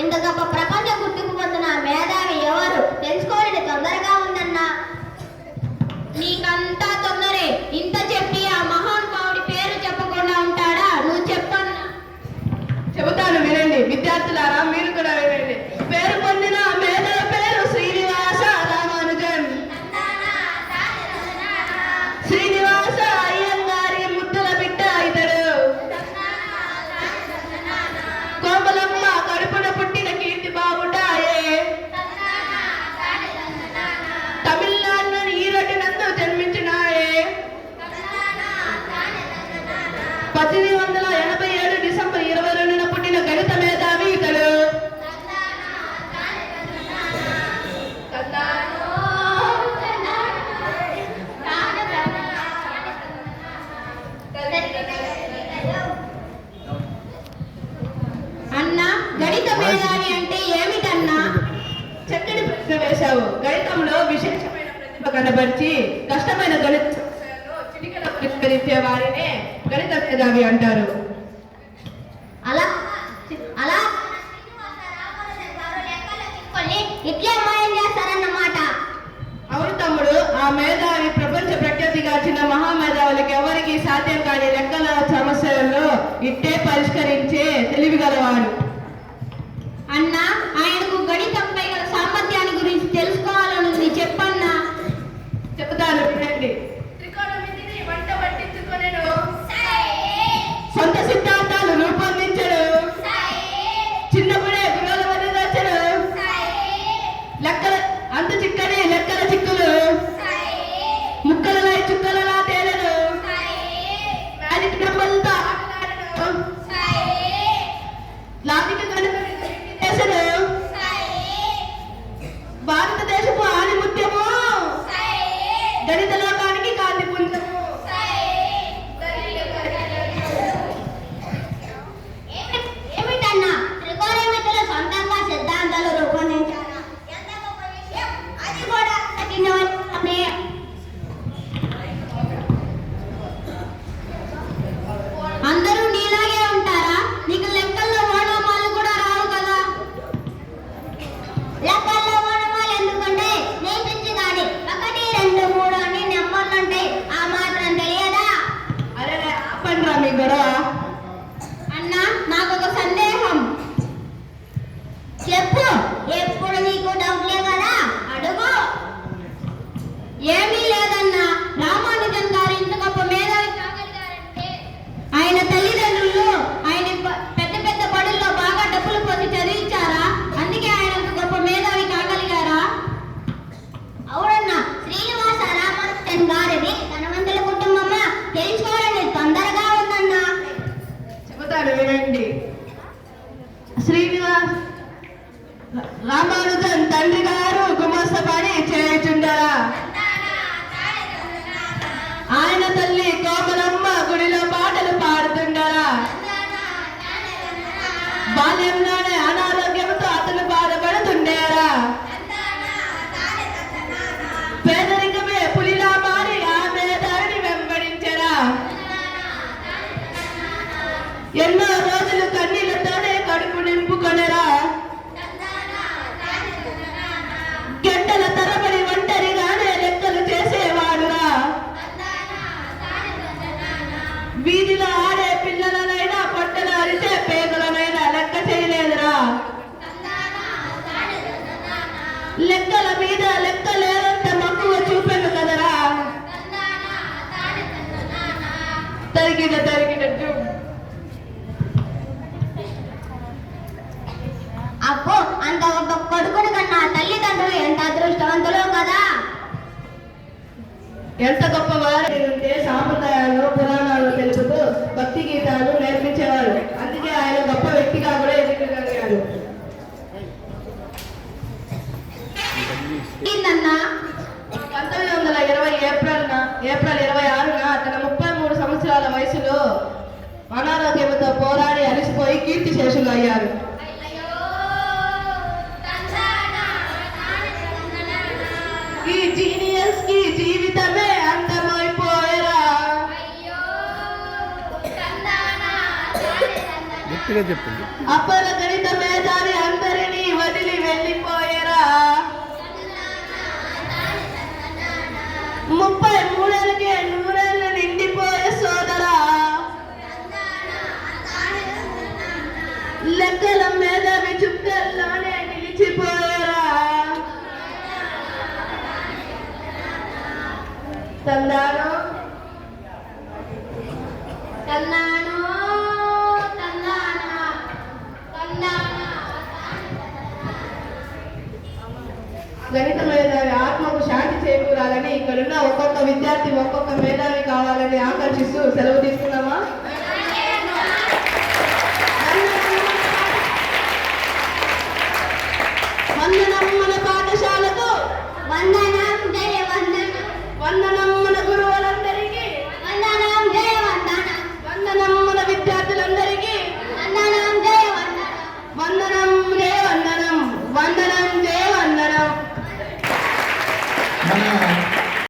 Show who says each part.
Speaker 1: ఇంత గొప్ప ప్రపంచ గుర్తింపు పొందిన మేధావి ఎవరు తెలుసుకోవాలని తొందరగా ఉందన్నా. నీకంతా తొందరే. ఇంత చెప్పి ఆ మహానుభావుడి పేరు చెప్పకుండా ఉంటాడా? నువ్వు చెప్పన్నా.
Speaker 2: చెబుతాను, వినండి. విద్యార్థులారా మీరు కూడా వినండి. పేరు పొందిన మేధావి పేరు శ్రీనివాస రామానుజన్. శ్రీనివాస అయ్యంగారి ముద్దుల బిడ్డ ఇతడు. కోమలమ్మ కడుపున పుట్టిన కీర్తి బాగుంటాయే. తమిళనాడులోని ఈరోటి నందు జన్మించినాయే. 1887 డిసెంబర్ 22న పుట్టిన గణిత మేధావి ఇతడు.
Speaker 1: అన్నా, గణిత మేధావి అంటే ఏమిటన్నా?
Speaker 2: చక్కని ప్రశ్న వేశావు. గణితంలో విశేషమైన ప్రతిభ కనబరిచి కష్టమైన గణిత సమస్యలను చిటికెలో పరిష్కరించే వారినే గణిత మేధావి అంటారు.
Speaker 1: అలా అలా ఇట్లే మాయం చేస్తారన్నమాట.
Speaker 2: అవును తమ్ముడు, ఆ మేధావి ప్రపంచ ప్రఖ్యాతిగాచిన మహామేధావులకు ఎవరికి సాధ్యం కాని లెక్కల సమస్యలను ఇట్టే పరిష్కరించే తెలివిగలవాడు.
Speaker 1: అన్నా, ఆయనకు గణితంపై గల సామర్థ్యాన్ని గురించి తెలుసుకోవాలనుంది, చెప్పన్నా.
Speaker 2: చెబుతాను, వినండి. త్రికోణమితిని వంట పట్టించుకొనెను. సొంత సిద్ధాంతాలు రూపొందించడు. చిన్నప్పుడే గురువుల వద్ద దర్శను. లెక్కల అంత చిక్కని లెక్కల చిక్కులు. ముక్కలలో చుక్కలలో తేలెను. మ్యాజిక్ నెంబర్లతో ఆటలాడెను. లాజిక్ గణితం చేసెను. భారతదేశపు ఆణిముత్యము. గణిత లోకానికి కాంతి పుంజము.
Speaker 1: ఏమిటన్నా, త్రికోణమితిలో సొంతంగా సిద్ధాంతాలు రూపొందించారా? ఎంత గొప్ప విషయం. అది కూడా కఠినమే. అందరూ నీలాగే ఉంటారా? నీకు లెక్కల్లో ఓనమాలు కూడా రావు కదా? లెక్కల్లో ఓనమాలు ఎందుకంటే నేర్పించి కానీ 1, 2, 3 అని నెంబర్లు ఉంటాయి. ఆ మాత్రం తెలియదా?
Speaker 2: అరే ఆపండ్రా మీ గొడవ.
Speaker 1: అన్నా, నాకు ఒక సందేహం. చెప్పు. ఎప్పుడు నీకు డబ్బులే కదా, అడుగు. ఏమీ లేదన్నా. రామానుజన్ గారు ఇంత గొప్ప మేధావి కాగలిగారంటే ఆయన తల్లిదండ్రులు ఆయన పెద్ద పెద్ద బడుల్లో బాగా డబ్బులు పోసి చదివించారా? అందుకే ఆయన అంత గొప్ప మేధావి కాగలిగారా? అవునన్నా, శ్రీనివాస రామానుజన్ గారిది ధనవంతుల కుటుంబమా? తెలుసుకోవాలని తొందరగా ఉందన్నా.
Speaker 2: చెబుతాను, వినండి. శ్రీనివాస్ రామానుజన్ తండ్రి గారు గుమస్త పని చేయుచుండరా. ఆయన తల్లి కోమలమ్మ గుడిలో పాటలు పాడుతుండరా. బాల్యంలోనే అనారోగ్యంతో అతను బాధపడుతుండేరా. పేదరికమే పులిలా మారి ఆమె దారిని వెంబడించరా. ఎన్నో రోజులు కన్నీళ్లతోనే కడుపు నింపుకొనరా. గంటల తరబడి ఒంటరిగానే లెక్కలు చేసేవాడురా. వీధిలో ఆడే పిల్లలనైనా పొట్టలు అరిచే పేదలనైనా లెక్క చేయలేదురా. లెక్కల మీద లెక్కలేనంత మక్కువ చూపెను కదరా. తరిగినట్టు
Speaker 1: అబ్బో, అంత ఒక కొడుకుని కన్నా తల్లిదండ్రులు ఎంత అదృష్టవంతులో కదా.
Speaker 2: ఎంత గొప్పవారు ఉంటే సాంప్రదాయాలు పురాణాలు తెలుపుతూ భక్తి గీతాలు నేర్పించేవారు. అందుకే ఆయన గొప్ప వ్యక్తిగా కూడా ఎదుగుగలిగాడు.
Speaker 1: ఏందన్నా?
Speaker 2: 1920 ఏప్రిల్ 26న తన 33 సంవత్సరాల వయసులో అనారోగ్యంతో పోరాడి అలసిపోయి కీర్తిశేషులు అయ్యారు. ఈ జీనియస్ కి జీవితమే అంతమైపోయేరా.
Speaker 3: గట్టిగా చెప్పండి.
Speaker 2: అపర గణిత మేధావి అందరి తందాను
Speaker 1: తన్నాను తందానా తందానా
Speaker 2: గణిత మేధావి ఆత్మకు శాంతి చేకూరాలని ఇక్కడున్న ఒక్కొక్క విద్యార్థి ఒక్కొక్క మేధావి కావాలని ఆకర్షిస్తూ సెలవు తీసుకున్నాం.